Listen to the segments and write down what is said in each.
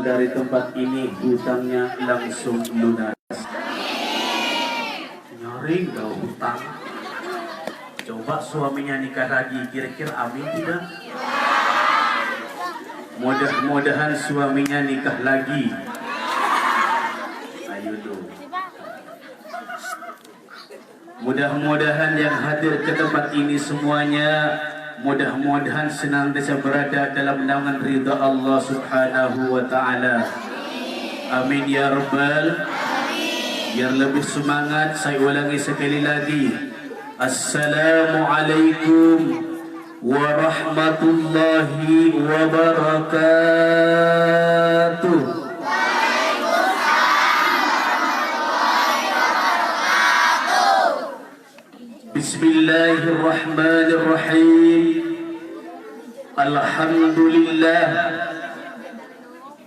dari tempat ini hutangnya langsung lunas. Nyaring gak hutang. Coba suaminya nikah lagi, kira-kira amin tidak? Mudah-mudahan suaminya nikah lagi. Ayo dong. Mudah-mudahan yang hadir ke tempat ini semuanya, mudah-mudahan senantiasa berada dalam naungan ridha Allah Subhanahu wa taala. Amin ya rabbal. Biar lebih semangat, saya ulangi sekali lagi. Assalamualaikum warahmatullahi wabarakatuh. Bismillahirrahmanirrahim. Alhamdulillah.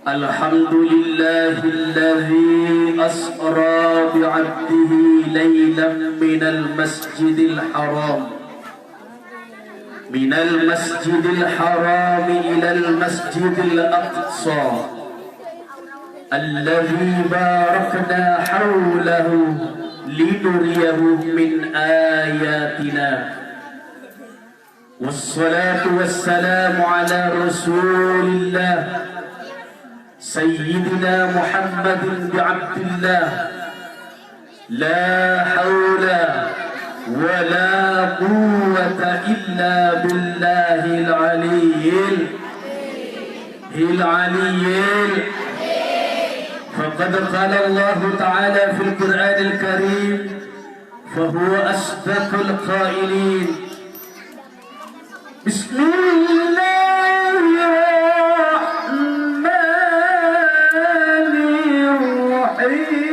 Alhamdulillahilladzi asra bi'abdihi laylan minal masjidil haram. Minal masjidil haram ilal masjidil aqsa. Alladzi barakna hawlahu linuriyahu min ayatina. Wassalatu wassalamu ala rasulillah Sayyidina Muhammadin bi'abdillah. La hawla wa la quwwata illa billahil aliyyil. فقد قال الله تعالى في القرآن الكريم فهو أصدق القائلين. بسم الله الرحمن الرحيم.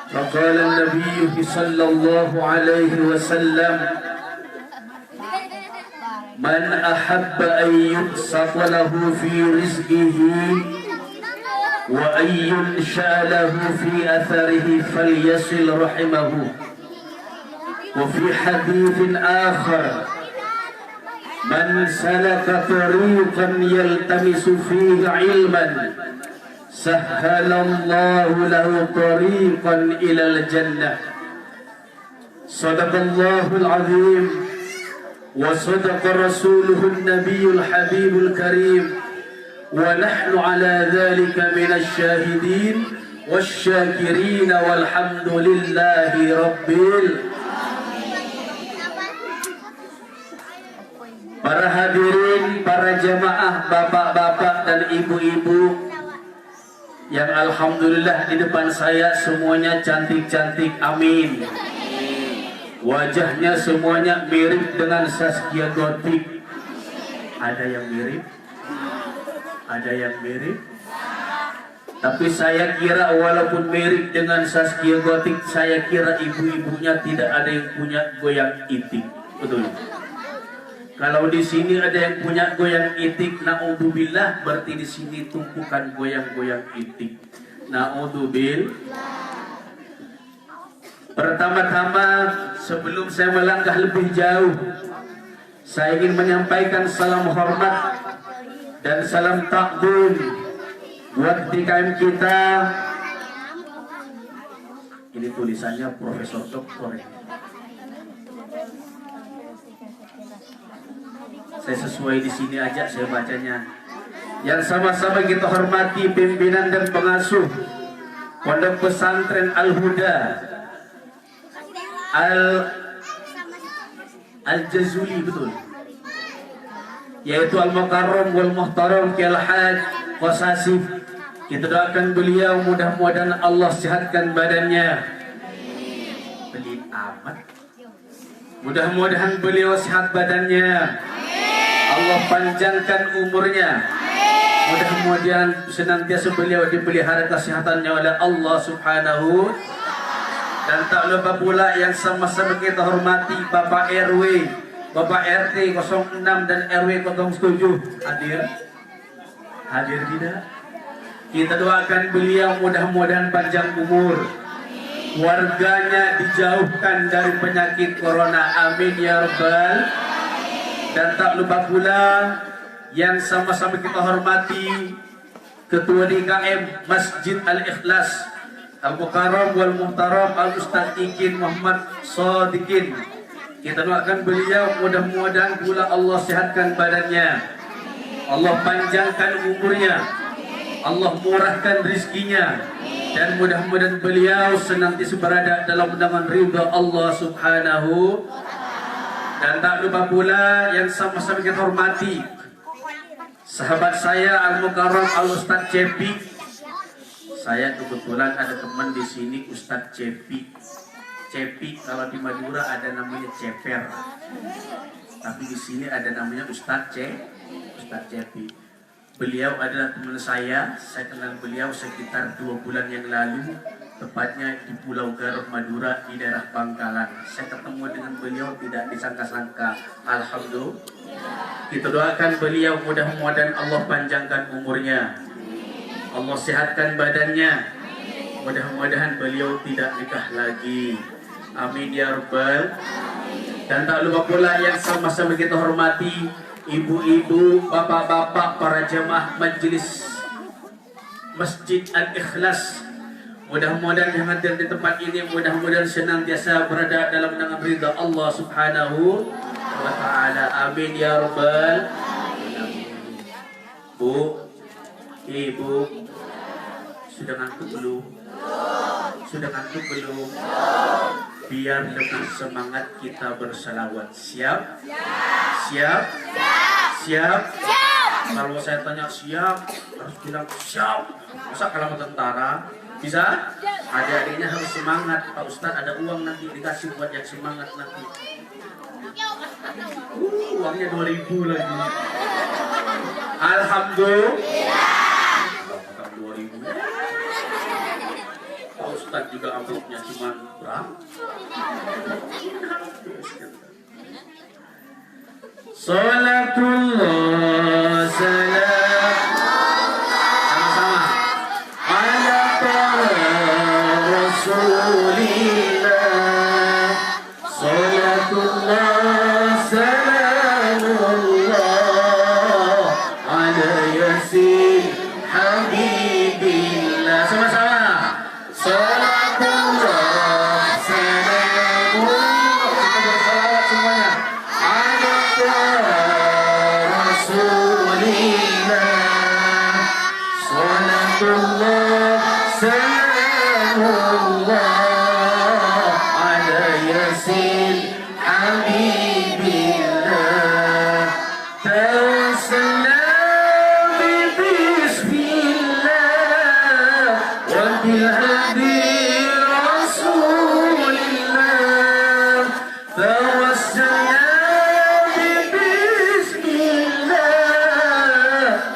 وقال النبي صلى الله عليه وسلم من أحب أن يبسط له في رزقه وأن ينشأ له في أثره فليصل رحمه. وفي حديث آخر من سلك طريقا يلتمس فيه علما سهل الله له طريقا إلى الجنة. صدق الله العظيم وصدق رسوله النبي الحبيب الكريم ونحن على ذلك من الشاهدين والشاكرين والحمد لله رب العالمين. Para hadirin, para jamaah, bapak-bapak dan ibu-ibu yang alhamdulillah di depan saya semuanya cantik-cantik, amin. Wajahnya semuanya mirip dengan Zaskia Gotik. Ada yang mirip? Ada yang mirip? Tapi saya kira walaupun mirip dengan Zaskia Gotik, saya kira ibu-ibunya tidak ada yang punya goyang itik. Betul? Kalau di sini ada yang punya goyang itik, naudzubillah, berarti di sini tumpukan goyang-goyang itik. Naudzubillah. Pertama-tama, sebelum saya melangkah lebih jauh, saya ingin menyampaikan salam hormat dan salam takdim buat TKM kita. Ini tulisannya Profesor Doktor. Saya sesuai di sini aja saya bacanya. Yang sama-sama kita hormati pimpinan dan pengasuh Pondok Pesantren Al-Huda Al-Jazuli, betul, yaitu Al-Mukarram wal Muhtaram Kyai Al-Haj Qasasif. Kita doakan beliau mudah-mudahan Allah sehatkan badannya. Pelit amat. Mudah-mudahan beliau sehat badannya. Allah panjangkan umurnya. Mudah-mudahan senantiasa beliau dipelihara kesehatannya oleh Allah Subhanahu. Dan tak lupa pula yang sama-sama kita hormati Bapak RW, Bapak RT 06 dan RW 07 hadir. Hadir tidak? Kita doakan beliau mudah-mudahan panjang umur. Warganya dijauhkan dari penyakit corona. Amin ya rabbal. Dan tak lupa pula yang sama-sama kita hormati Ketua DKM Masjid Al-Ikhlas Al-Mukarram wal Muhtaram Al-Ustaz Ikin Muhammad Sadikin. Kita doakan beliau mudah-mudahan pula Allah sehatkan badannya, Allah panjangkan umurnya, Allah murahkan rizkinya, dan mudah-mudahan beliau senantiasa berada dalam naungan ridha Allah Subhanahu. Dan tak lupa pula yang sama-sama kita hormati sahabat saya Al-Mukarram Al-Ustaz Cepi. Saya kebetulan ada teman di sini Ustaz Cepi. Cepi kalau di Madura ada namanya Ceper, tapi di sini ada namanya Ustaz Cepi. Beliau adalah teman saya kenal beliau sekitar 2 bulan yang lalu, tepatnya di Pulau Garut, Madura, di daerah Bangkalan. Saya ketemu dengan beliau tidak disangka-sangka. Alhamdulillah. Kita doakan beliau mudah-mudahan Allah panjangkan umurnya, Allah sehatkan badannya, mudah-mudahan beliau tidak nikah lagi. Amin ya rabbal. Dan tak lupa pula yang sama-sama kita hormati ibu-ibu, bapak-bapak, para jemaah majelis Masjid Al-Ikhlas. Mudah-mudahan yang hadir di tempat ini mudah-mudahan senantiasa berada dalam naungan ridha Allah Subhanahu wa ta'ala. Amin ya rabbal. Bu, ibu, sudah ngantuk belum? Sudah ngantuk belum? Biar lebih semangat kita berselawat. Siap? Siap? Siap? Kalau saya tanya siap, harus bilang siap. Masa kalau tentara? Bisa? Adik-adiknya harus semangat. Pak Ustadz ada uang nanti dikasih buat yang semangat nanti. Uangnya 2.000 lagi. Alhamdulillah. 2.000. Pak Ustadz juga amplopnya cuma berapa? Salatullah salam. Sama-sama. Ala Rasulillah. Salatullah salamullah ala yasin habibillah. Sama-sama. Salatullah salamullah. Kita bersalawat semuanya. Ala Rasulillah. Salatullah salamullah ala yasin habibillah. Tawassalna bismillah wa bil hadi rasulillah. Tawassalna bismillah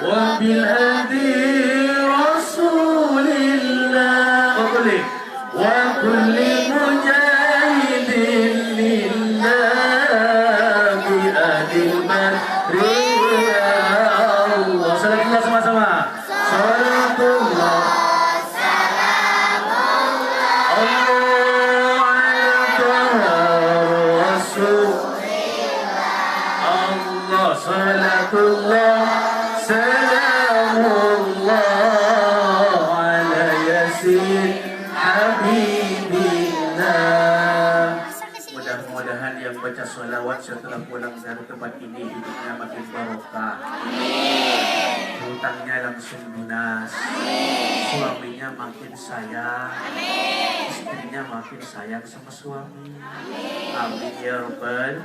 wa bil hadi rasulillah. Wa kulli mujahidin lillah bi adil madri ya Allah. Salatullah sama-sama. Salatullah salamullah ala rasulillah. Allah. Salatullah salamullah ala yasin habibillah. Mudah-mudahan yang baca sholawat setelah pulang dari tempat ini hidupnya makin barokah, hutangnya langsung lunas, suaminya makin sayang, istrinya makin sayang sama suami. Amin ya Rabbal.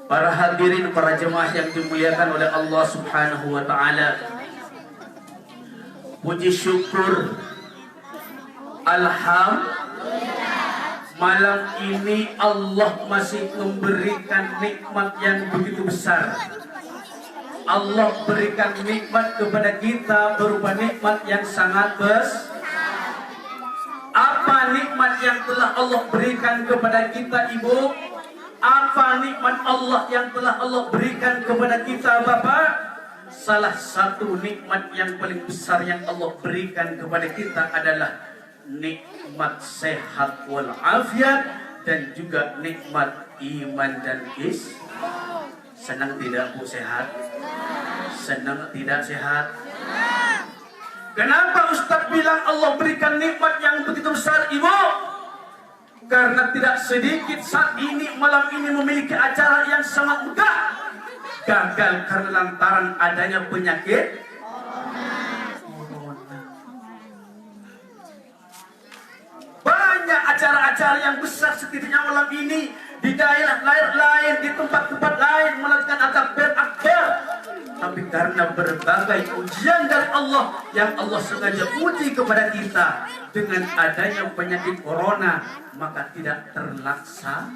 Para hadirin, para jemaah yang dimuliakan oleh Allah Subhanahu wa taala. Puji syukur, alhamdulillah, malam ini Allah masih memberikan nikmat yang begitu besar. Allah berikan nikmat kepada kita berupa nikmat yang sangat besar. Apa nikmat yang telah Allah berikan kepada kita, Ibu? Apa nikmat Allah yang telah Allah berikan kepada kita, Bapak? Salah satu nikmat yang paling besar yang Allah berikan kepada kita adalah nikmat sehat walafiat dan juga nikmat iman dan Senang tidak Bu sehat? Senang tidak sehat? Kenapa Ustaz bilang Allah berikan nikmat yang begitu besar, Ibu? Karena tidak sedikit saat ini, malam ini memiliki acara yang sangat megah, gagal karena lantaran adanya penyakit corona. Banyak acara-acara yang besar setidaknya malam ini di daerah lain, di tempat-tempat lain melakukan akbar, tapi karena berbagai ujian dari Allah yang Allah sengaja uji kepada kita dengan adanya penyakit corona, maka tidak terlaksana.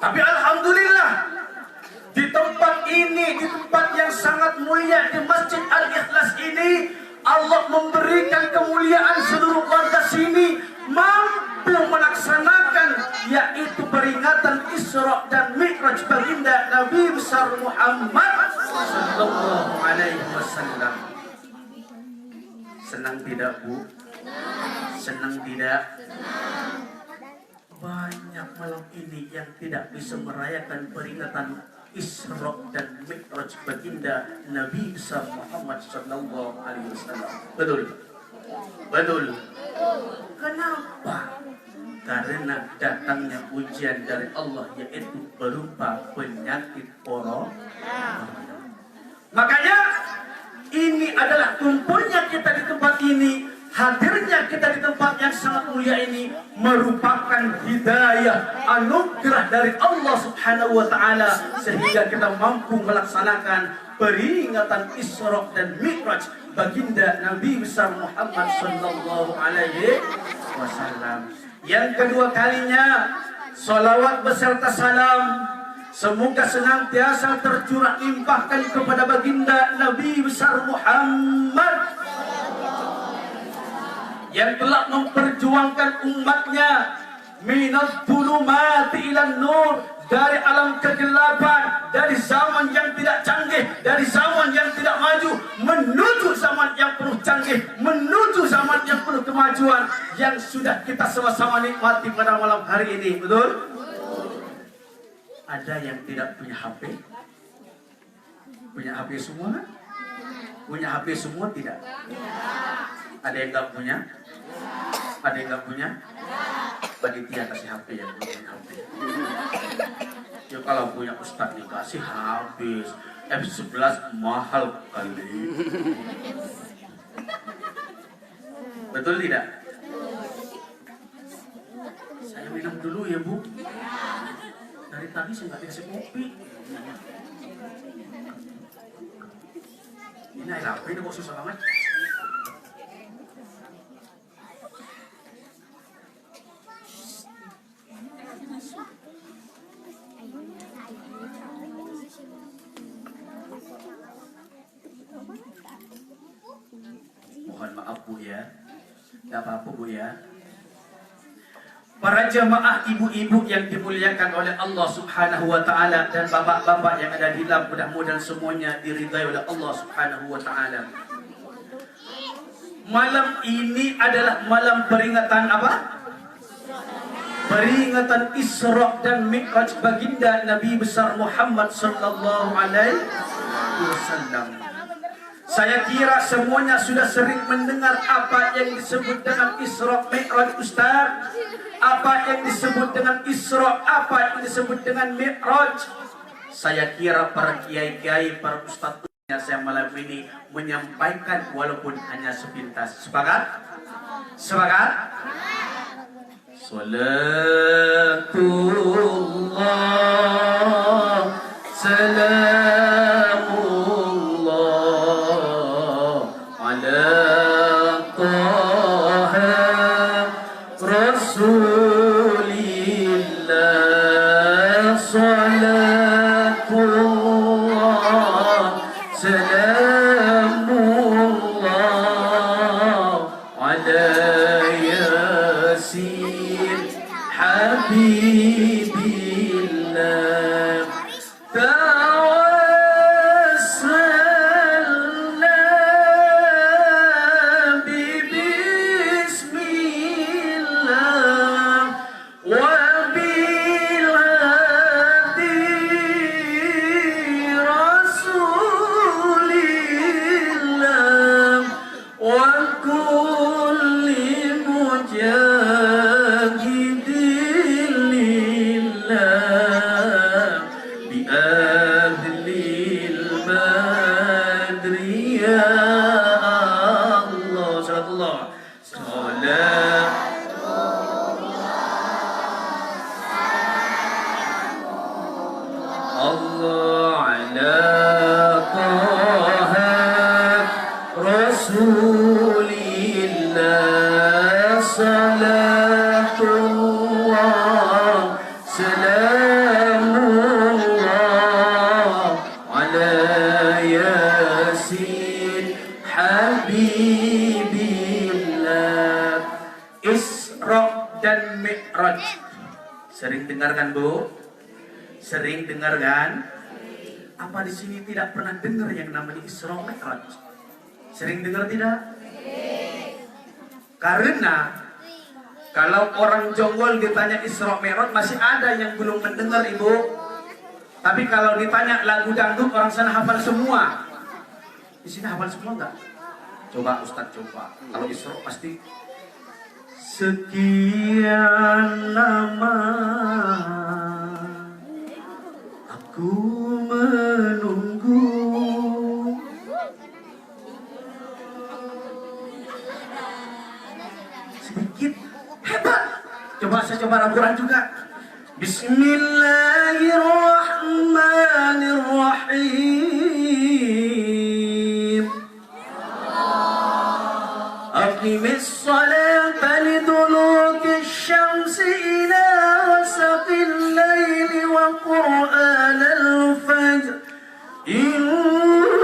Tapi alhamdulillah, di tempat ini, di tempat yang sangat mulia, di Masjid Al-Ikhlas ini, Allah memberikan kemuliaan seluruh warga sini mampu melaksanakan, yaitu peringatan Isra dan Mi'raj baginda Nabi besar Muhammad sallallahu alaihi wasallam. Senang tidak Bu? Senang tidak? Banyak malam ini yang tidak bisa merayakan peringatan Isra dan Mi'raj baginda Nabi besar Muhammad sallallahu alaihi wasallam. Betul? Betul. Kenapa? Karena datangnya ujian dari Allah, yaitu berupa penyakit corona. Makanya ini adalah kumpulnya kita di tempat ini, hadirnya kita di tempat yang sangat mulia ini merupakan hidayah, anugerah dari Allah Subhanahu wa taala, sehingga kita mampu melaksanakan peringatan Isra dan Mi'raj baginda Nabi besar Muhammad sallallahu alaihi wasallam. Yang kedua kalinya, salawat beserta salam semoga senantiasa tercurah limpahkan kepada baginda Nabi besar Muhammad yang telah memperjuangkan umatnya minadh dhulumati ilan nur, dari alam kegelapan, dari zaman yang tidak canggih, dari zaman yang tidak maju, menuju zaman yang penuh canggih, menuju zaman yang penuh kemajuan yang sudah kita sama-sama nikmati pada malam hari ini. Betul? Ada yang tidak punya HP? Punya HP semua? Punya HP semua tidak? Ada yang nggak punya? Ada yang nggak punya? Panitia kasih HP yang punya HP. Ya kalau punya Ustadz dikasih habis. F11 mahal kali. Betul tidak? Saya minum dulu ya Bu. Dari tadi saya nggak dikasih kopi. Ini air apa ini kok susah banget? Mohon maaf Bu ya. Gak apa-apa Bu ya. Para jamaah ibu-ibu yang dimuliakan oleh Allah Subhanahu wa taala dan bapak-bapak yang ada di dalam, mudah-mudahan semuanya diridai oleh Allah Subhanahu wa taala. Malam ini adalah malam peringatan apa? Peringatan Isra dan Mi'raj baginda Nabi besar Muhammad sallallahu alaihi wasallam. Saya kira semuanya sudah sering mendengar apa yang disebut dengan Isra Mi'raj, Ustaz. Apa yang disebut dengan Isra, apa yang disebut dengan Mi'raj. Saya kira para kiai-kiai, para ustadznya saya malam ini menyampaikan walaupun hanya sepintas. Sepakat? Sepakat? Salatullah, salamullah ala Taha Rasulillah. Salatullah, salamullah ala Yasin Habibillah. Tawassalna bibismillah wa bilhadi Rasulillah wa kulli mujahidin lillah bi ahlil badri ya Allah. Salatullah, salat Allah ala Taha Rasulillah. Salatullah, salamullah ala Yasin Habibillah. Isra dan Mi'raj. Sering dengar kan, Bu? Sering dengar kan? Apa di sini tidak pernah dengar yang namanya Isra Mi'raj? Sering dengar tidak? Karena kalau orang Jonggol ditanya Isra Mi'raj masih ada yang belum mendengar, Ibu. Tapi kalau ditanya lagu dangdut orang sana hafal semua. Di sini hafal semua enggak? Coba Ustaz coba. Kalau Isra pasti sekian lama aku menunggu. Sedikit hebat. Coba saya coba Al-Quran juga. Bismillahirrahmanirrahim. Aqimis salata liduluki syamsi ila wasaqil layli wa qur'anal fajr. Inna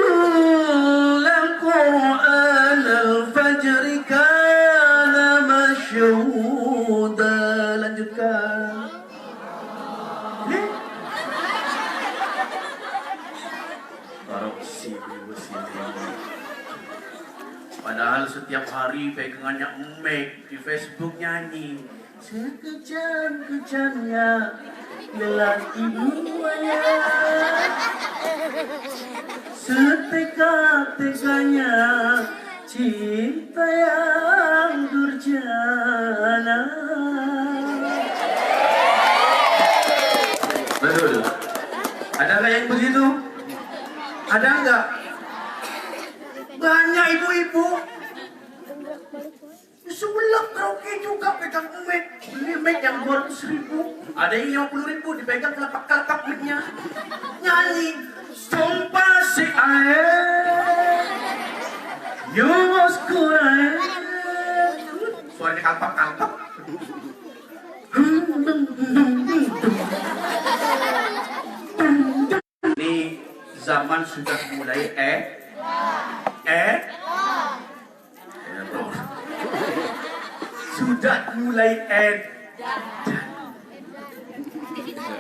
qur'anal fajri kana masyhuda. Lanjutkan. Padahal setiap hari pegangannya emek di Facebook nyanyi sekejam-kejamnya lelaki duanya, setega-teganya cinta yang durjana. Betul. Ada nggak yang begitu? Ada nggak? Banyak ibu-ibu. Sebelah karaoke juga pegang mic. Beli mic yang 200.000. Ada yang 50.000 dipegang kelapak-kelapak mic-nya. Nyanyi. Sumpah si air. Yus kurai. Suaranya kalpak-kalpak. Ini zaman sudah mulai sudah mulai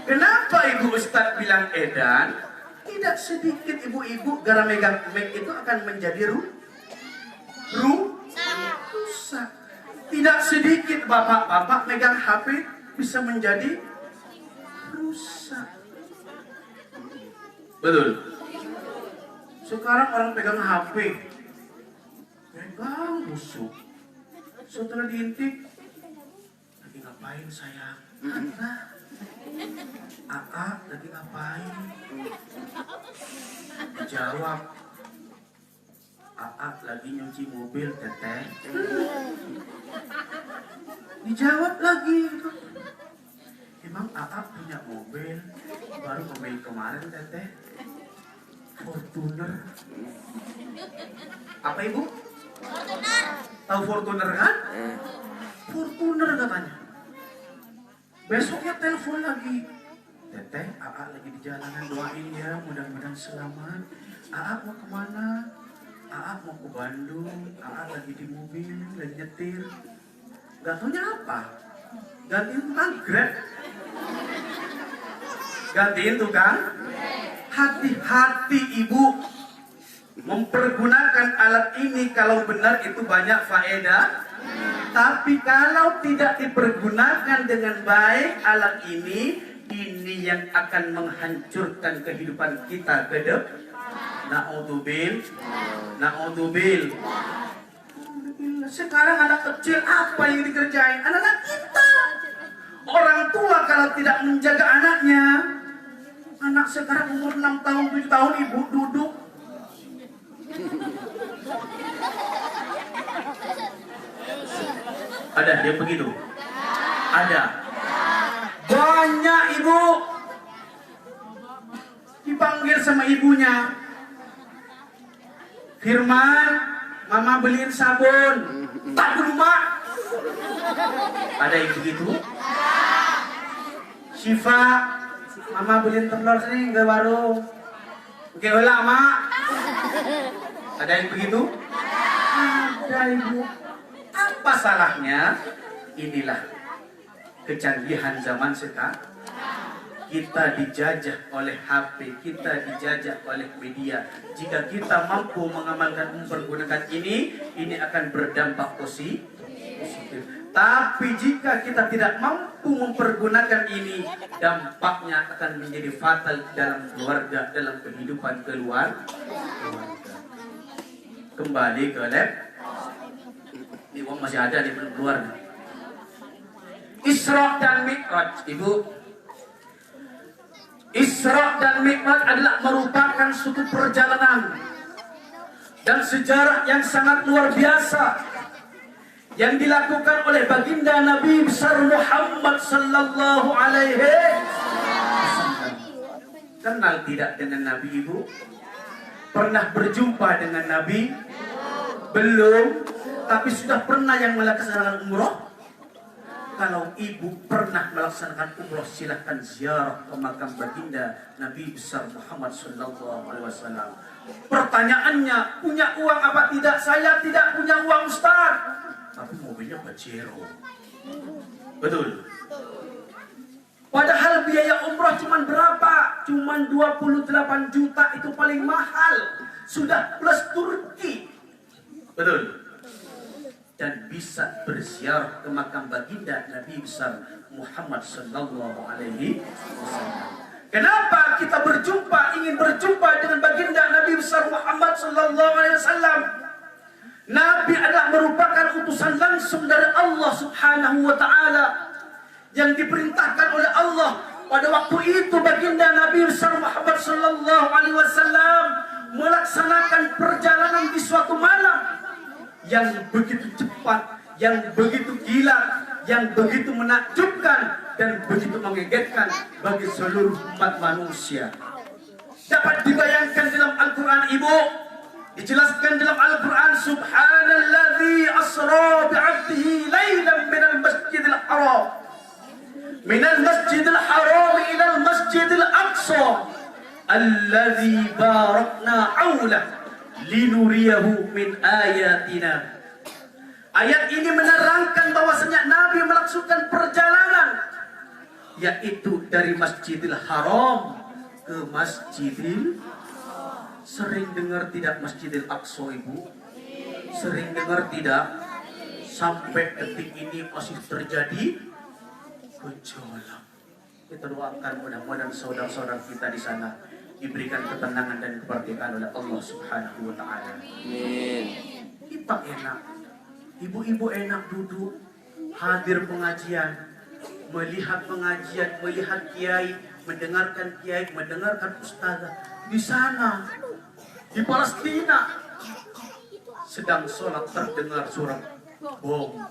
Kenapa Ibu Ustadz bilang edan? Tidak sedikit ibu-ibu gara megang mic itu akan menjadi rusak. Tidak sedikit bapak-bapak megang HP bisa menjadi rusak. Betul. Sekarang orang pegang HP, pegang busuk. Setelah diintip, lagi ngapain sayang? Aa lagi ngapain? Dijawab, Aa lagi nyuci mobil teteh. Dijawab lagi, emang Aa punya mobil? Baru membeli kemarin teteh, Fortuner. Apa ibu? Fortuner. Tahu Fortuner kan? Fortuner katanya. Besoknya telepon lagi, teteh, Aa lagi di jalanan, doain ya, mudah-mudahan selamat. Aa mau kemana? Aa mau ke Bandung. Aa lagi di mobil, lagi nyetir. Gak taunya apa? Gantiin tukang Grab. Gantiin tukang. Hati-hati ibu mempergunakan alat ini, kalau benar itu banyak faedah. Tapi kalau tidak dipergunakan dengan baik alat ini yang akan menghancurkan kehidupan kita ke depan. Na'udzubil. Sekarang anak kecil apa yang dikerjain? Anak-anak kita. Orang tua kalau tidak menjaga anaknya. Anak sekarang umur 6 tahun, 7 tahun ibu duduk. Ada dia begitu? Ada. Banyak ibu dipanggil sama ibunya. Firman, mama beliin sabun. Tak dulu mak. Ada yang begitu? Syifa, mama beliin telur sini ke warung. Oke ulah mak. Ada yang begitu? Ada ibu. Apa salahnya? Inilah kecanggihan zaman sekarang. Kita dijajah oleh HP, kita dijajah oleh media. Jika kita mampu mengamalkan, mempergunakan ini akan berdampak positif. Tapi jika kita tidak mampu mempergunakan ini, dampaknya akan menjadi fatal dalam keluarga, dalam kehidupan keluarga. Kembali ke lab. Ini uang masih ada di belum keluar. Isra dan Mi'raj, ibu. Isra dan Mi'raj adalah merupakan suatu perjalanan dan sejarah yang sangat luar biasa yang dilakukan oleh baginda Nabi besar Muhammad sallallahu alaihi wasallam. Kenal tidak dengan Nabi ibu? Pernah berjumpa dengan Nabi? Belum. Tapi sudah pernah yang melaksanakan umroh? Kalau ibu pernah melaksanakan umroh, silahkan ziarah ke makam baginda Nabi besar Muhammad sallallahu alaihi wasallam. Pertanyaannya, punya uang apa tidak? Saya tidak punya uang Ustaz. Tapi mobilnya Pajero. Betul. Padahal biaya umroh cuma berapa? Cuma 28 juta, itu paling mahal. Sudah plus Turki. Betul. Dan bisa berziarah ke makam baginda Nabi besar Muhammad sallallahu alaihi wasallam. Kenapa kita ingin berjumpa dengan baginda Nabi besar Muhammad sallallahu alaihi wasallam? Nabi adalah merupakan utusan langsung dari Allah Subhanahu wa taala yang diperintahkan oleh Allah. Pada waktu itu baginda Nabi besar Muhammad sallallahu alaihi wasallam melaksanakan perjalanan di suatu malam yang begitu cepat, yang begitu gila, yang begitu menakjubkan dan begitu mengagetkan bagi seluruh umat manusia. Dapat dibayangkan dalam Al-Quran ibu, dijelaskan dalam Al-Quran, Subhanalladzi asra bi'abdihi laylan minal masjidil haram ilal masjidil aqsa alladzi barakna hawlah linuriyahu min ayatina. Ayat ini menerangkan bahwasanya Nabi melakukan perjalanan, yaitu dari Masjidil Haram ke Masjidil. Sering dengar tidak Masjidil Aqsa ibu? Sering dengar tidak? Sampai detik ini masih terjadi gejolak. Kita doakan mudah-mudahan saudara-saudara kita di sana diberikan ketenangan dan kemerdekaan oleh Allah Subhanahu wa taala. Amin. Kita enak, ibu-ibu enak duduk, hadir pengajian, melihat pengajian, melihat kiai, mendengarkan kiai, mendengarkan ustazah. Di sana, di Palestina, sedang sholat terdengar suara bom.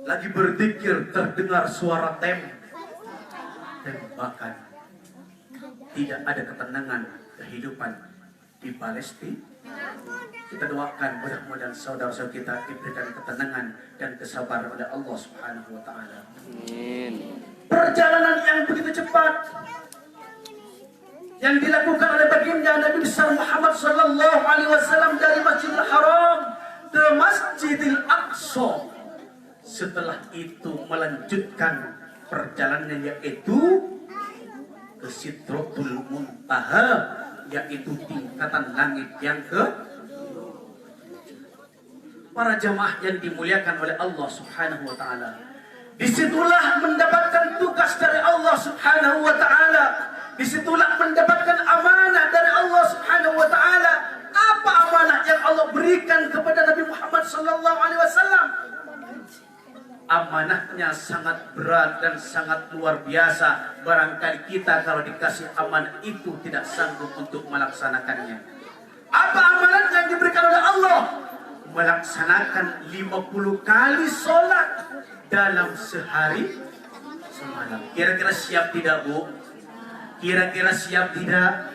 Lagi berzikir terdengar suara tembakan. Tidak ada ketenangan kehidupan di Palestina. Kita doakan mudah-mudahan saudara-saudara kita diberikan ketenangan dan kesabaran oleh Allah Subhanahu wa taala. Amin. Perjalanan yang begitu cepat yang dilakukan oleh baginda Nabi besar Muhammad sallallahu alaihi wasallam dari Masjidil Haram ke Masjidil Aqsa. Setelah itu melanjutkan perjalanan yaitu ke Sidratul Muntaha, yaitu tingkatan langit yang ke. Para jamaah yang dimuliakan oleh Allah Subhanahu wa taala, disitulah mendapatkan tugas dari Allah Subhanahu wa taala, disitulah mendapatkan amanah dari Allah Subhanahu wa taala. Apa amanah yang Allah berikan kepada Nabi Muhammad sallallahu alaihi wasallam? Amanahnya sangat berat dan sangat luar biasa. Barangkali kita kalau dikasih amanah itu tidak sanggup untuk melaksanakannya. Apa amanah yang diberikan oleh Allah? Melaksanakan 50 kali sholat dalam sehari semalam. Kira-kira siap tidak, Bu? Kira-kira siap tidak?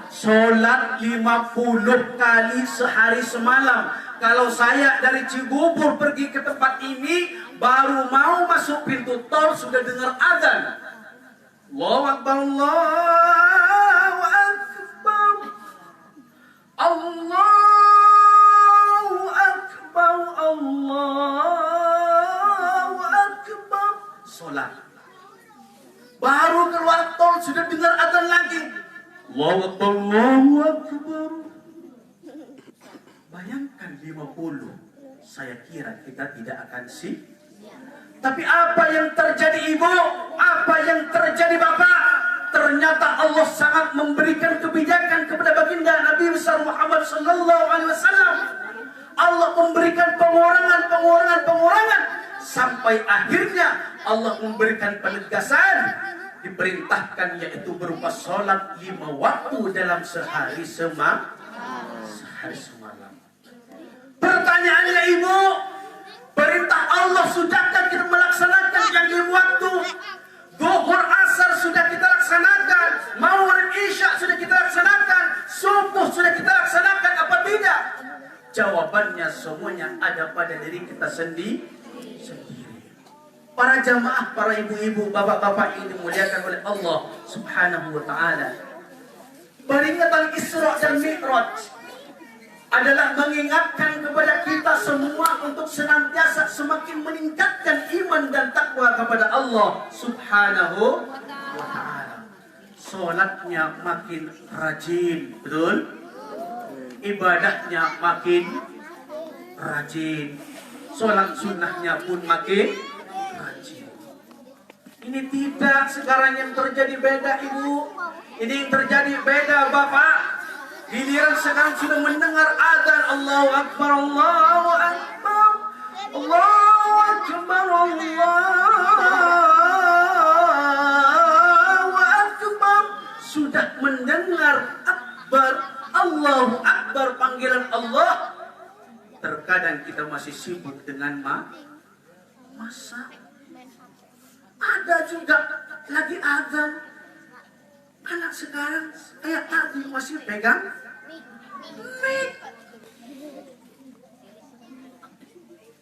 Sholat 50 kali sehari semalam. Kalau saya dari Cibubur pergi ke tempat ini, baru mau masuk pintu tol sudah dengar azan. Allahu Akbar, Allahu Akbar, Allahu Akbar, Allahu Akbar. Sholat. Baru keluar tol sudah dengar azan lagi. Allahu Akbar, Allahu Akbar. Bayangkan 50. Saya kira kita tidak akan sih. Tapi apa yang terjadi ibu? Apa yang terjadi bapak? Ternyata Allah sangat memberikan kebijakan kepada baginda Nabi besar Muhammad sallallahu alaihi wasallam. Allah memberikan pengurangan sampai akhirnya Allah memberikan penegasan, diperintahkan yaitu berupa sholat 5 waktu dalam sehari semalam. Pertanyaannya ibu, perintah Allah sudahkah kita melaksanakan yang 5 waktu? Zuhur asar sudah kita laksanakan, maghrib isya sudah kita laksanakan, subuh sudah kita laksanakan apa tidak? Jawabannya semuanya ada pada diri kita sendiri. Para jamaah, para ibu-ibu, bapak-bapak yang dimuliakan oleh Allah Subhanahu wa taala. Peringatan Isra dan Mi'raj adalah mengingatkan kepada kita semua untuk senantiasa semakin meningkatkan iman dan takwa kepada Allah Subhanahu wa ta'ala. Sholatnya makin rajin, betul? Ibadahnya makin rajin. Sholat sunnahnya pun makin rajin. Ini tidak sekarang yang terjadi beda ibu. Ini yang terjadi beda bapak. Giliran sekarang sudah mendengar azan Allahu Akbar, Allahu Akbar, Allahu Akbar, Allahu Akbar. Sudah mendengar Akbar, Allahu Akbar, panggilan Allah. Terkadang kita masih sibuk dengan masa. Ada juga lagi azan. Anak sekarang kayak tadi masih pegang mic.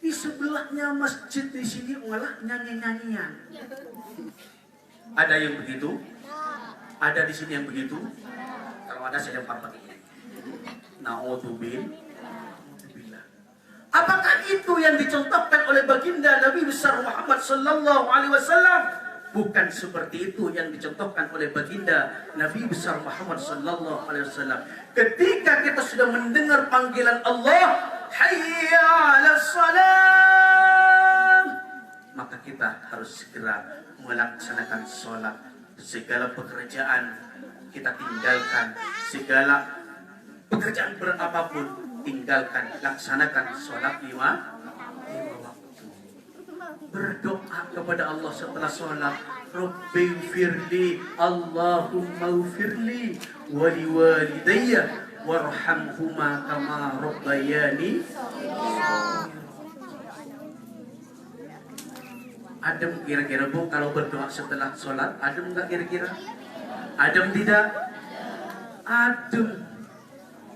Di sebelahnya masjid di sini malah nyanyi-nyanyian. Ada yang begitu? Ada di sini yang begitu? Kalau ada saya lempar pakai ini. Na'udzubillah. Apakah itu yang dicontohkan oleh baginda Nabi besar Muhammad sallallahu alaihi wasallam? Bukan seperti itu yang dicontohkan oleh baginda Nabi besar Muhammad sallallahu alaihi wasallam. Ketika kita sudah mendengar panggilan Allah, hayya 'alas shalah, maka kita harus segera melaksanakan sholat. Segala pekerjaan kita tinggalkan segala pekerjaan berat apapun, tinggalkan, laksanakan sholat lima waktu. Berdoa kepada Allah setelah sholat, Rabbighfirli, Allahumma ghfirli wali walidayya warhamhuma kama rabbayani. Adem kira-kira Bu kalau berdoa setelah sholat? Adem nggak kira-kira? Adem tidak? Adem.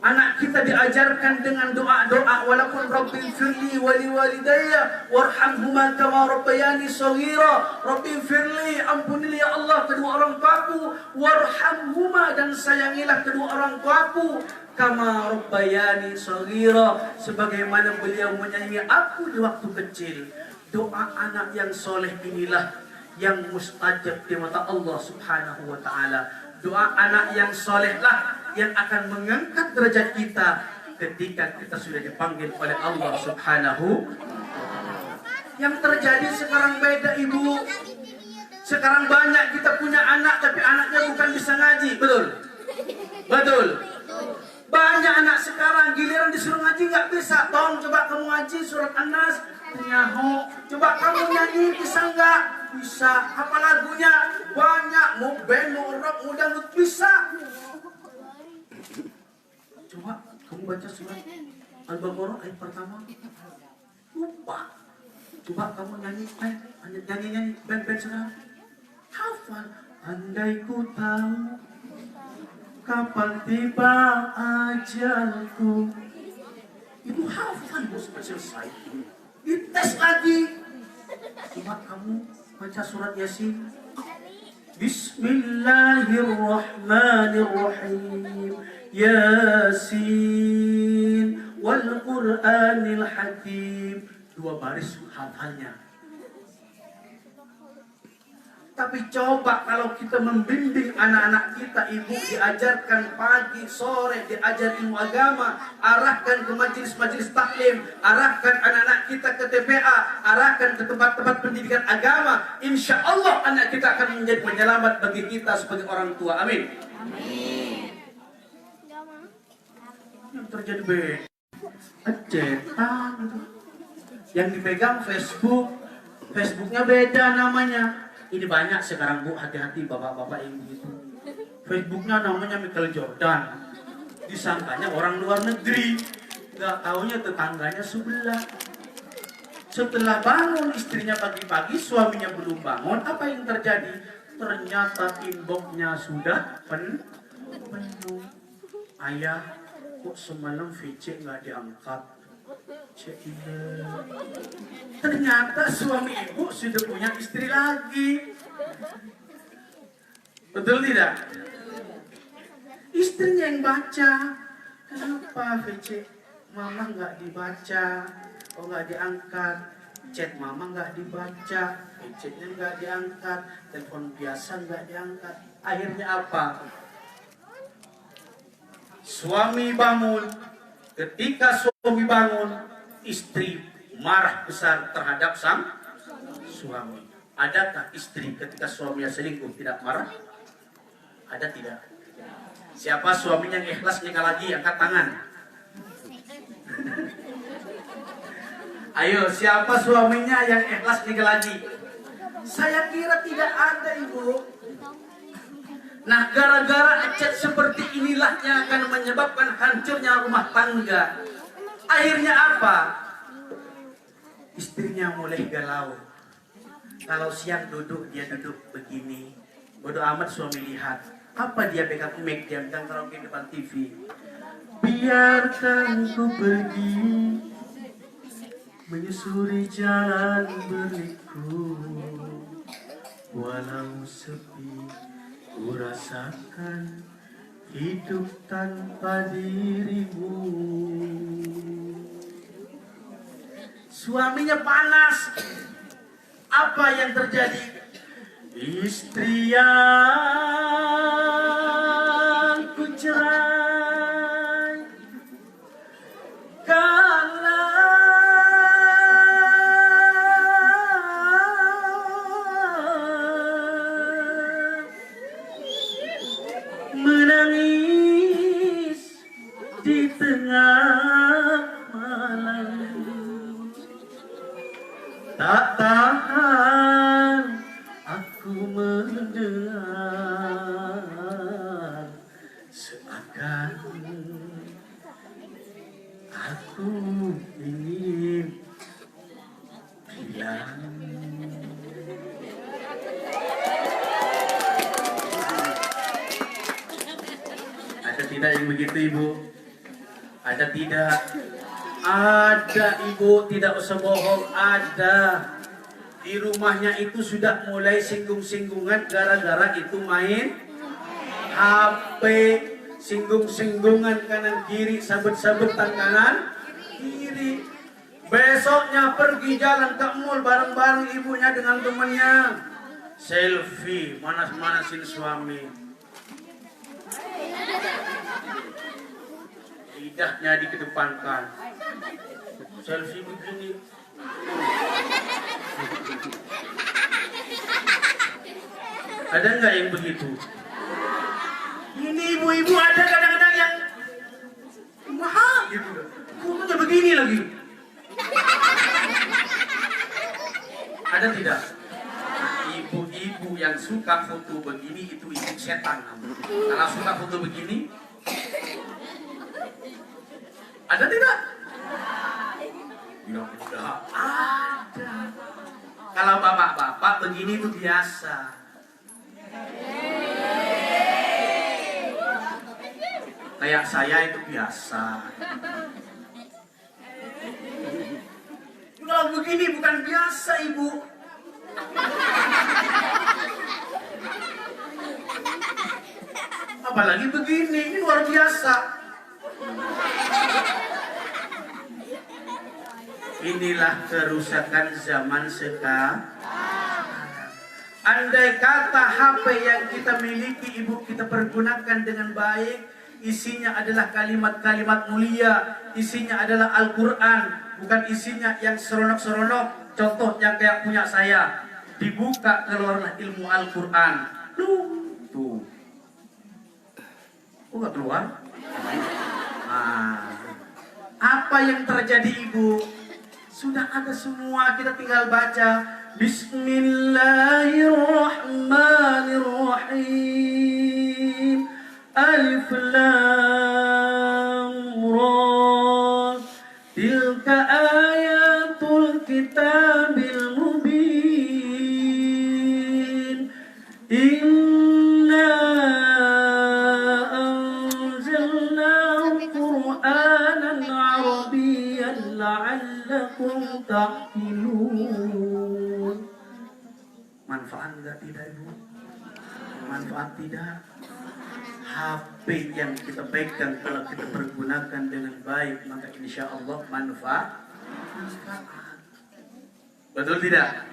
Anak kita diajarkan dengan doa-doa, walaupun Rabbighfirli wali walidayya warhamhuma kama rabbayani shaghira. Rabbighfirli, ampunilah ya Allah kedua orang tuaku, warhamhuma, dan sayangilah kedua orang tuaku, kama rabbayani shaghira, sebagaimana beliau menyayangi aku di waktu kecil. Doa anak yang soleh inilah yang mustajab di mata Allah Subhanahu wa Ta'ala. Doa anak yang solehlah yang akan mengangkat derajat kita ketika kita sudah dipanggil oleh Allah Subhanahu wa Ta'ala. Yang terjadi sekarang beda, Ibu. Sekarang banyak kita punya anak tapi anaknya bukan bisa ngaji, betul? Betul. Banyak anak sekarang giliran disuruh ngaji nggak bisa. Tolong coba kamu ngaji surat An-Nas, nyaho. Coba kamu nyanyi, bisa nggak? Bisa. Apa lagunya? Banyak. Mau band, mau rock, mau dangdut, bisa. Coba kamu baca surat Al-Baqarah ayat pertama. Lupa. Coba kamu nyanyi, nyanyi band sekarang. Hafal. Andai ku tahu kapan tiba ajalku. Itu hafal Bu sampai selesai. Dites lagi. Coba kamu baca surat Yasin. Bismillahirrahmanirrahim. Yasin wal Qur'anil Hakim. 2 baris hafalnya. Tapi coba kalau kita membimbing anak-anak kita, Ibu, diajarkan pagi, sore, diajar ilmu agama, arahkan ke majelis-majelis taklim, arahkan anak-anak kita ke TPA, arahkan ke tempat-tempat pendidikan agama, insya Allah anak kita akan menjadi penyelamat bagi kita sebagai orang tua. Amin. Amin. Yang terjadi cetak yang dipegang Facebooknya beda namanya. Ini banyak sekarang Bu, hati-hati bapak-bapak yang begitu. Facebooknya namanya Michael Jordan, disangkanya orang luar negeri, nggak taunya tetangganya sebelah. Setelah bangun istrinya pagi-pagi, suaminya belum bangun, apa yang terjadi? Ternyata inboxnya sudah penuh. Ayah, kok semalam VC nggak diangkat? Ternyata suami ibu sudah punya istri lagi. Betul tidak? Istrinya yang baca. Kenapa VC mama nggak dibaca? Oh, nggak diangkat. Chat mama nggak dibaca. VC-nya nggak diangkat. Telepon biasa nggak diangkat. Akhirnya apa? Suami bangun. Ketika suami bangun, istri marah besar terhadap sang suami. Adakah istri ketika suaminya selingkuh tidak marah? Ada tidak? Siapa suaminya yang ikhlas nikah lagi? Angkat tangan. Ayo, siapa suaminya yang ikhlas nikah lagi? Saya kira tidak ada, Ibu. Nah, gara-gara chat seperti inilah yang akan menyebabkan hancurnya rumah tangga. Akhirnya apa? Istrinya mulai galau. Kalau siang duduk, dia duduk begini. Bodoh amat suami lihat. Apa dia pegang mic, dia pegang karaoke depan TV. Biarkan ku pergi, menyusuri jalan berliku. Walau sepi, ku rasakan hidup tanpa dirimu. Suaminya panas. Apa yang terjadi? Istri yang ku cerai, menangis di tengah malam. Tak tahan aku mendengar, seakan aku ingin bilang. Ada tidak yang begitu, Ibu? Ada tidak? Ada, Ibu, tidak usah bohong, ada. Di rumahnya itu sudah mulai singgung-singgungan gara-gara itu main HP, singgung-singgungan kanan kiri, sabet-sabetan kanan kiri. Besoknya pergi jalan ke mall bareng-bareng ibunya dengan temannya. Selfie, manas-manasin suami. Lidahnya dikedepankan. Selfie begini. Ada nggak yang begitu? Ini ibu-ibu ada kadang-kadang yang mahal gitu. Fotonya begini lagi. Ada tidak? Ibu-ibu yang suka foto begini itu ibu setan. Kalau suka foto begini, ada tidak? Bilang tidak. Ada. Kalau bapak-bapak begini itu biasa. Kayak saya itu biasa. Kalau begini bukan biasa, Ibu. Apalagi begini, ini luar biasa. Inilah kerusakan zaman sekarang. Andai kata HP yang kita miliki, Ibu, kita pergunakan dengan baik, isinya adalah kalimat-kalimat mulia, isinya adalah Al-Quran, bukan isinya yang seronok-seronok. Contoh yang kayak punya saya, dibuka keluarlah ilmu Al-Quran. Tuh. Kok gak keluar? Nah, apa yang terjadi, Ibu? Sudah ada semua, kita tinggal baca. Bismillahirrahmanirrahim. Alif Lam Ra. Tilka ayatul kitabil mubin. Inna anzalnahu Qur'anan Arabiyyan la'allakum ta'qilun. Manfaat enggak tidak, Ibu? Manfaat tidak? HP yang kita pegang kalau kita pergunakan dengan baik, maka insya Allah manfaat. Betul tidak?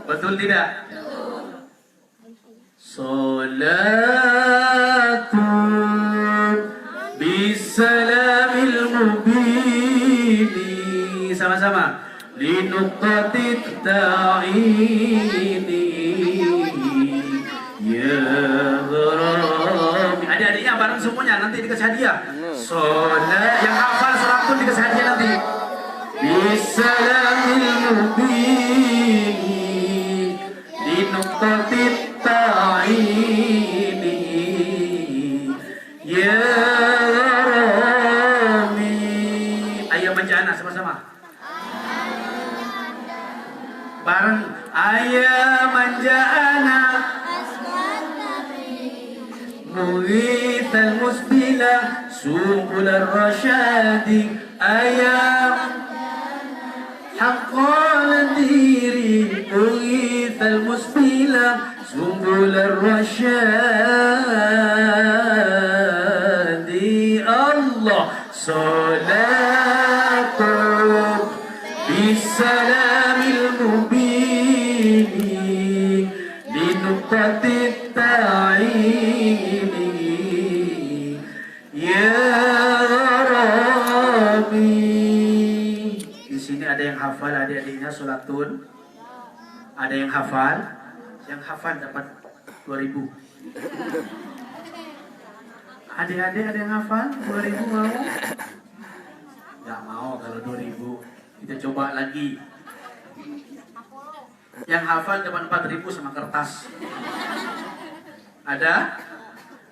Betul tidak? Salatun bisalamil mubini. Sama-sama. Linuqatit ta'ini ya gharami. Adik-adiknya bareng semuanya, nanti dikasih hadiah. Sholat yang hafal surat pun dikasih hadiah nanti. Bisalamil mubini linuqatit ta'ini ya gharami. Ayo baca anak sama-sama. Bareng ayam manja'ana mughithal musbila subular rasyadi ayam haqqal diri mughithal musbila subular rasyadi. Allah salatu bisalamil mubini linuqatit ta'ini ya Rabbi. Di sini ada yang hafal adik-adiknya sholatun. Ada yang hafal. Yang hafal dapat 2.000. Adik-adik ada yang hafal? 2000 mau? Gak mau kalau 2000. Kita coba lagi. Yang hafal dapat 4000 sama kertas. Ada?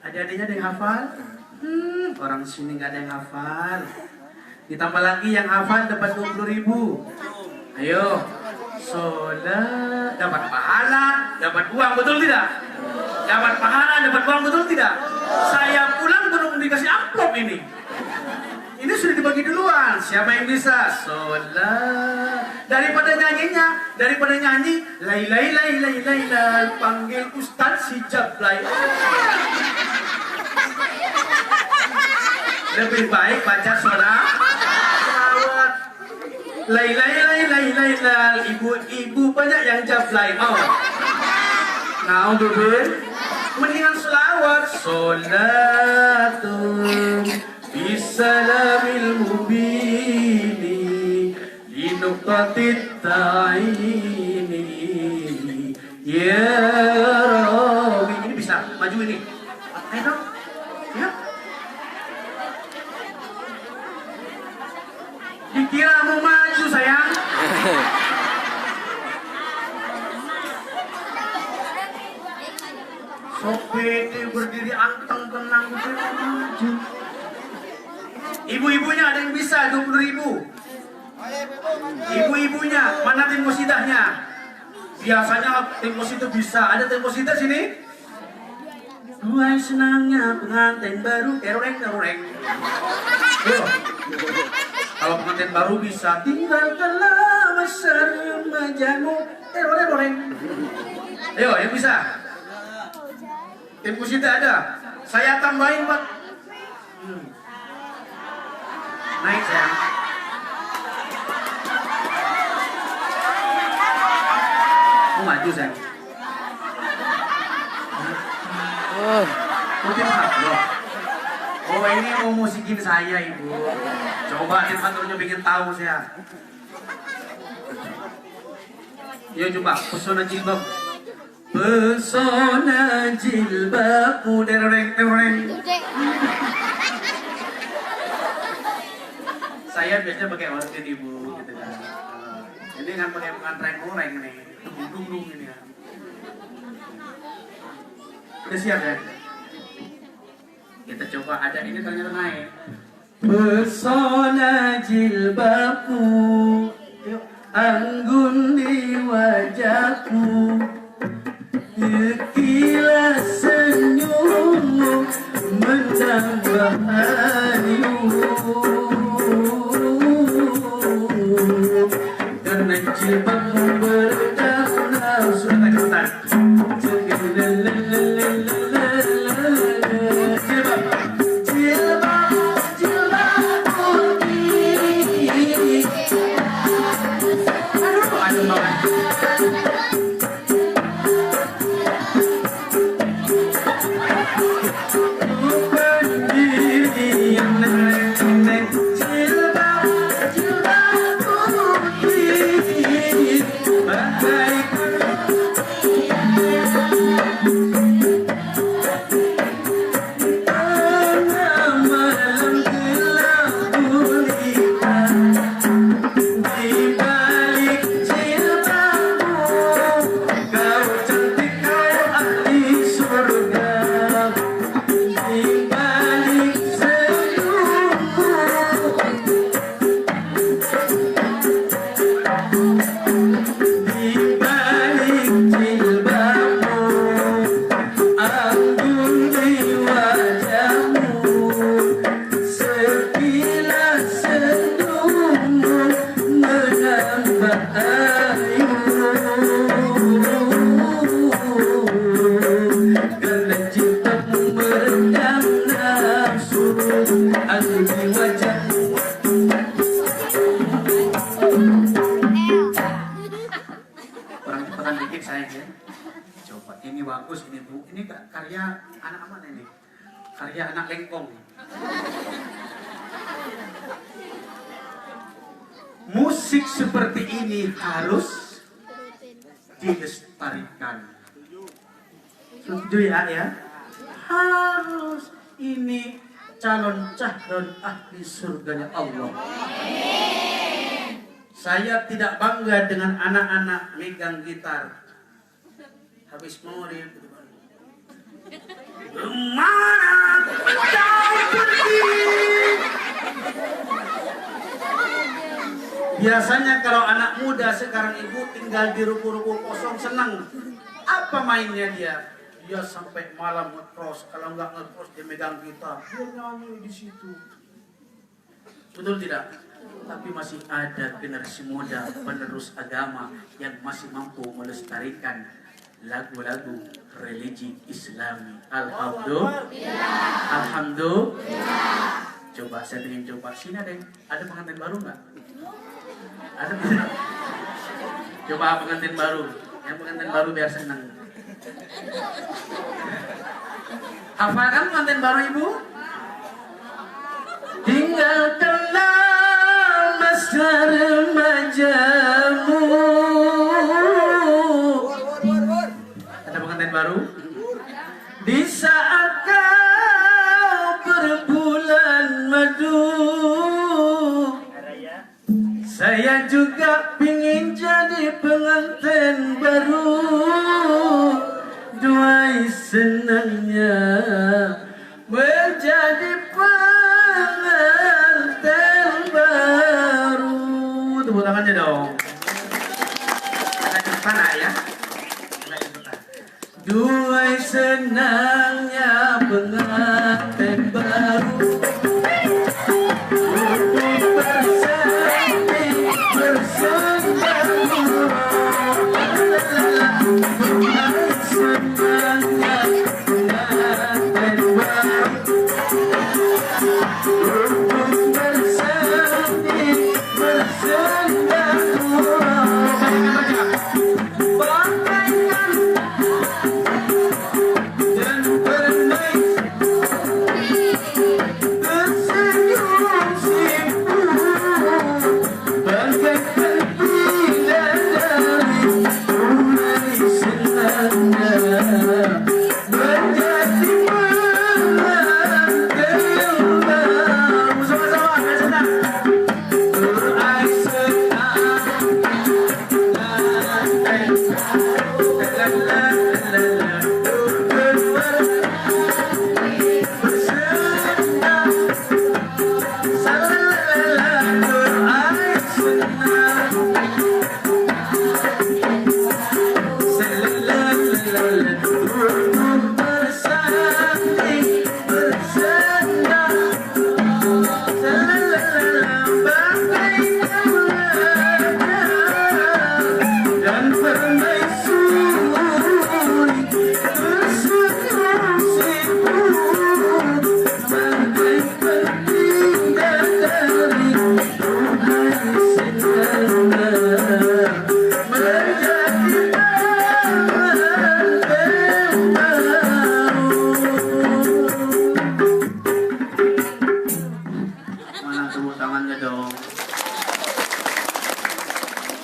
Adik-adiknya ada yang hafal? Orang sini gak ada yang hafal. Ditambah lagi yang hafal dapat 20.000. Ayo. Sholat dapat pahala, dapat uang, betul tidak? Dapat pahala, dapat uang, betul tidak? Saya pulang belum dikasih amplop ini. Ini sudah dibagi duluan. Siapa yang bisa? Sholat. Daripada nyanyi, lay lay lay lay lay lay, panggil Ustaz si Jablay. Lebih baik baca sholat. Lay lay lay lay lay lay, ibu-ibu banyak yang Jablay. Nah, bebe, mendingan selawat. Sholatun bisalamil mubini linuqatit ta'ini ya Rabbi. Ini bisa maju ini. Ayo dong. Ya. Dikira mau maju sayang. Sopete berdiri anteng tenang maju. Ibu-ibunya ada yang bisa 20.000. Ibu-ibunya mana tim musidahnya? Biasanya tim musidah bisa. Ada tim musidah sini? Duai senangnya pengantin baru teroreng. Kalau pengantin baru bisa tinggalkanlah masa remajamu teroreng. Ayo yang bisa. Tim musidah ada. Saya tambahin Pak. Naik sayang. Mau maju sayang. Mungkin loh. Oh ini mau musikin saya ibu. Coba tim kantornya bikin tahu saya. Yo coba pesona jilbab. Pesona jilbabmu dereng. Saya biasanya pakai outfit ibu gitu kan. Ini kan pakai pengantreng nih. Dung ini kan. Udah siap ya? Kita coba ada ini ternyata naik. Pesona jilbabmu, anggun di wajahmu, sekilas senyummu menambah harimu. Karena jilbabmu beredar nafsu. Ini bagus ini Bu. Ini karya anak mana ini? Karya anak lengkong. Musik seperti ini harus dilestarikan. Setuju ya? Harus ini calon ahli surganya Allah. Saya tidak bangga dengan anak-anak megang gitar. Habis maghrib, kemana kau pergi? Biasanya kalau anak muda sekarang ibu tinggal di ruko-ruko kosong senang. Apa mainnya dia? Dia sampai malam nge-cross. Kalau nggak nge-cross dia megang gitar. Dia nyanyi di situ. Betul tidak? Tapi masih ada generasi muda penerus agama yang masih mampu melestarikan lagu-lagu religi Islami. Alhamdulillah. Alhamdulillah. Coba saya ingin coba sini ada pengantin baru nggak? Ada. Coba pengantin baru. Yang pengantin baru biar senang. Hafalkan pengantin baru ibu? Tinggalkanlah masa remajamu. Ada pengantin baru? Di saat kau berbulan madu, saya juga pingin jadi pengantin baru. Duai senangnya menjadi pengantin baru. Tepuk tangannya dong. Agak cepat ya. Agak cepat. Duai senangnya pengantin baru.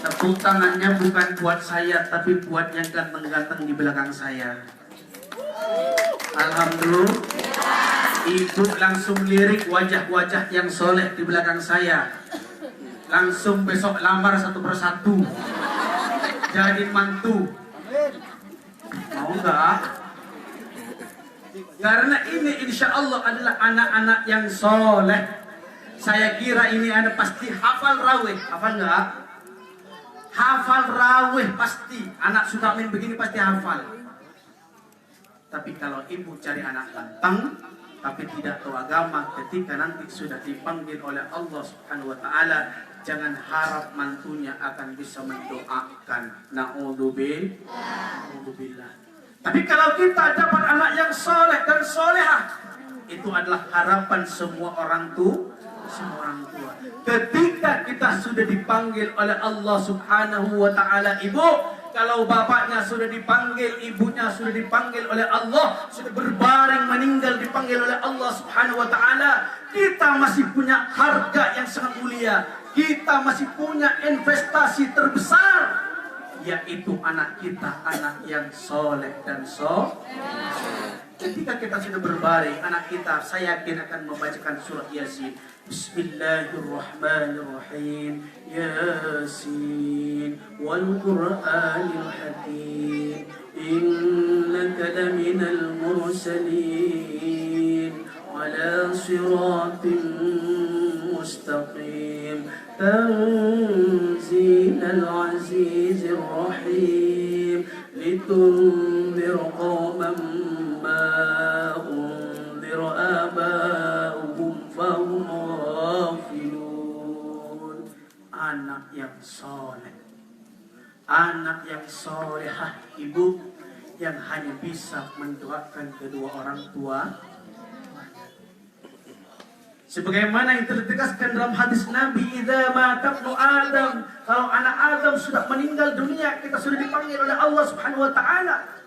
Tepuk tangannya bukan buat saya, tapi buat yang ganteng-ganteng di belakang saya. Alhamdulillah. Ibu langsung lirik wajah-wajah yang soleh di belakang saya. Langsung besok lamar satu persatu. Jadi mantu. Mau nggak? Karena ini insya Allah adalah anak-anak yang soleh. Saya kira ini ada pasti hafal raweh. Hafal nggak? Hafal raweh pasti. Anak Sukamin begini pasti hafal. Tapi kalau ibu cari anak ganteng tapi tidak tahu agama, ketika nanti sudah dipanggil oleh Allah Subhanahu wa taala, jangan harap mantunya akan bisa mendoakan. Na'udzubillah. Tapi kalau kita dapat anak yang soleh dan solehah, itu adalah harapan semua orang tua. Ketika kita sudah dipanggil oleh Allah Subhanahu wa taala, ibu, kalau bapaknya sudah dipanggil, ibunya sudah dipanggil oleh Allah, sudah berbaring meninggal dipanggil oleh Allah Subhanahu wa taala, kita masih punya harga yang sangat mulia. Kita masih punya investasi terbesar, yaitu anak kita, anak yang soleh dan soleh. Ketika kita sudah berbaring, anak kita saya yakin akan membacakan surat Yasin. Bismillahirrahmanirrahim. Yasin wal Qur'anil Hakim. Innaka laminal mursalin ala siratin mustaqim. Tanzilal azizir rahim. Litunzir qauman أنذر آباؤهم فهم غافلون. Anak yang soleh, anak yang solehah, ibu yang hanya bisa mendoakan kedua orang tua, sebagaimana yang tertegaskan dalam hadis Nabi, idza mata ibnu Adam, kalau anak Adam sudah meninggal dunia, kita sudah dipanggil oleh Allah Subhanahu wa taala.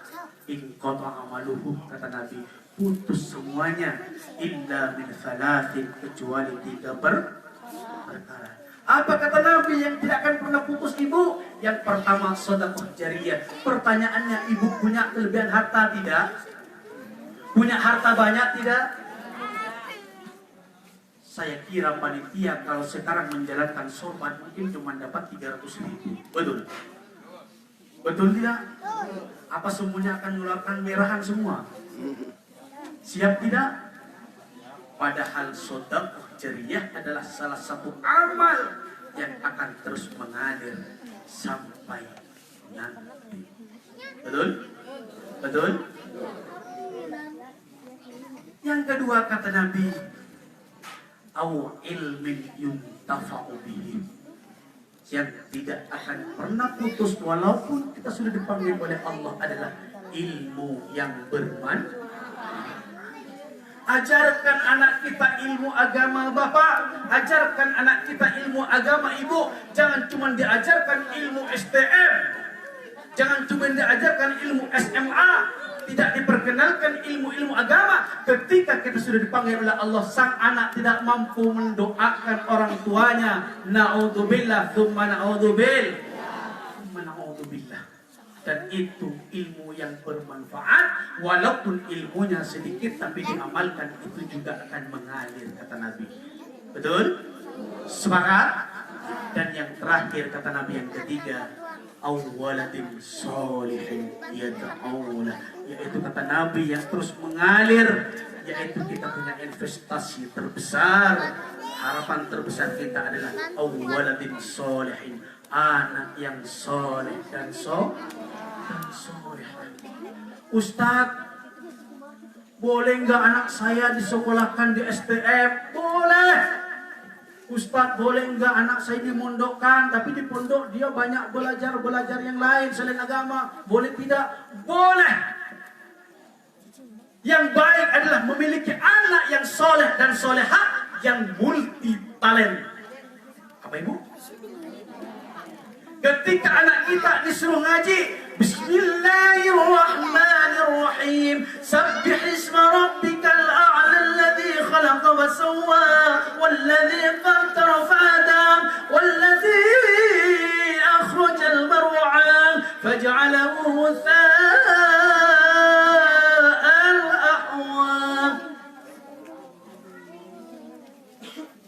Inqata amaluhu, kata Nabi, putus semuanya, illa min thalathin, kecuali 3 perkara. Apa kata Nabi yang tidak akan pernah putus, ibu? Yang pertama, sedekah jariyah. Pertanyaannya, ibu punya kelebihan harta tidak? Punya harta banyak tidak? Saya kira panitia kalau sekarang menjalankan sorban mungkin cuma dapat 300.000. Betul? Betul tidak? Apa semuanya akan mengeluarkan merahan semua? Siap tidak? Padahal sedekah jariyah adalah salah satu amal yang akan terus mengalir sampai nanti. Betul? Betul? Yang kedua kata Nabi, au ilmin yuntafa'u bihi, yang tidak akan pernah putus walaupun kita sudah dipanggil oleh Allah adalah ilmu yang bermanfaat. Ajarkan anak kita ilmu agama, Bapak. Ajarkan anak kita ilmu agama, Ibu. Jangan cuma diajarkan ilmu STM. Jangan cuma diajarkan ilmu SMA. Tidak diperkenalkan ilmu-ilmu agama. Ketika kita sudah dipanggil oleh Allah, sang anak tidak mampu mendoakan orang tuanya. Na'udzubillah, thumma na'udzubillah. Dan itu ilmu yang bermanfaat, walaupun ilmunya sedikit tapi diamalkan itu juga akan mengalir, kata Nabi. Betul? Sepakat? Dan yang terakhir kata Nabi yang ketiga, awwaladin sholihin yad'una, yaitu kata Nabi yang terus mengalir, yaitu kita punya investasi terbesar, harapan terbesar kita adalah awwaladin sholihin, anak yang soleh dan soleh. Ustadz, boleh nggak anak saya disekolahkan di STM? Boleh. Ustadz, boleh nggak anak saya dimondokkan? Tapi di pondok dia banyak belajar yang lain selain agama. Boleh tidak? Boleh. Yang baik adalah memiliki anak yang soleh dan solehah, yang multi talent. Apa ibu? Ketika anak kita disuruh ngaji, Bismillahirrahmanirrahim, Sabbih isma rabbikal a'la alladhi khalaqa wa sawwa walladhi qaddara fahada walladhi akhrajal mar'a faj'alahu ghutha'an ahwa.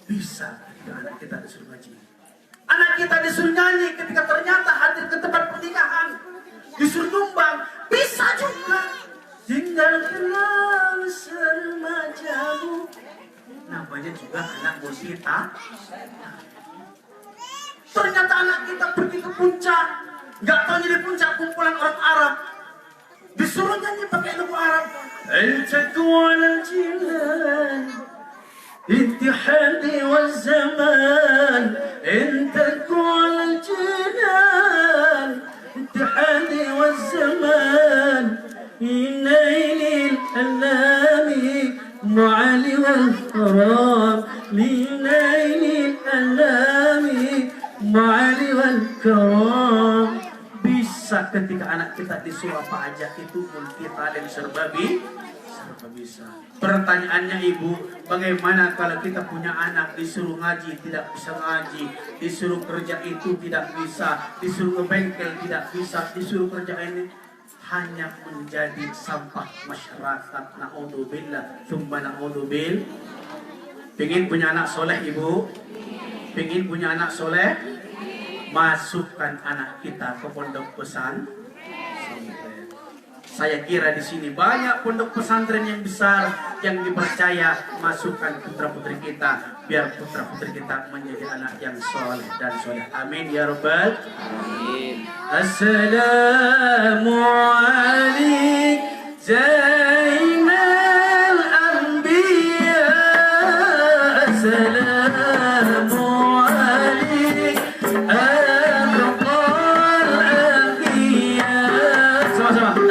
Bisa ketika anak kita disuruh ngaji. Anak kita disuruh nyanyi ketika ternyata hadir ke tempat pernikahan, disuruh nyumbang, bisa juga. Tinggalkanlah remajamu, namanya juga anak musita. Ternyata anak kita pergi ke puncak, nggak tahu di puncak kumpulan orang Arab, disuruh nyanyi pakai lagu Arab. Intihadi wa zaman, intakual jinan, intihadi wa zaman, inailil alami, mu'ali wal karam, inailil alami, mu'ali wal karam. Bisa ketika anak kita disuruh apa aja itu multi talent, serba bisa. Pertanyaannya ibu, bagaimana kalau kita punya anak disuruh ngaji tidak bisa ngaji, disuruh kerja itu tidak bisa, disuruh ke bengkel tidak bisa, disuruh kerja ini hanya menjadi sampah masyarakat. Naudzubillah, tsumma naudzubillah. Pengen punya anak soleh ibu? Pengen punya anak soleh? Masukkan anak kita ke pondok pesantren. Saya kira di sini banyak pondok pesantren yang besar yang dipercaya. Masukkan putra putri kita biar putra putri kita menjadi anak yang soleh dan soleh. Amin ya rabbal alamin. Assalamualaikum Zainal Anbiya. Assalamualaikum Abqal Anbiya. Sama-sama.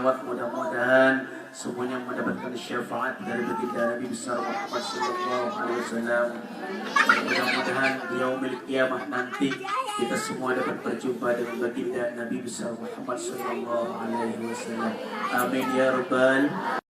Mudah-mudahan semuanya mendapatkan syafaat dari baginda Nabi besar Muhammad sallallahu alaihi wasallam. Mudah-mudahan di yaumil qiyamah nanti kita semua dapat berjumpa dengan baginda Nabi besar Muhammad sallallahu alaihi wasallam. Amin ya rabbal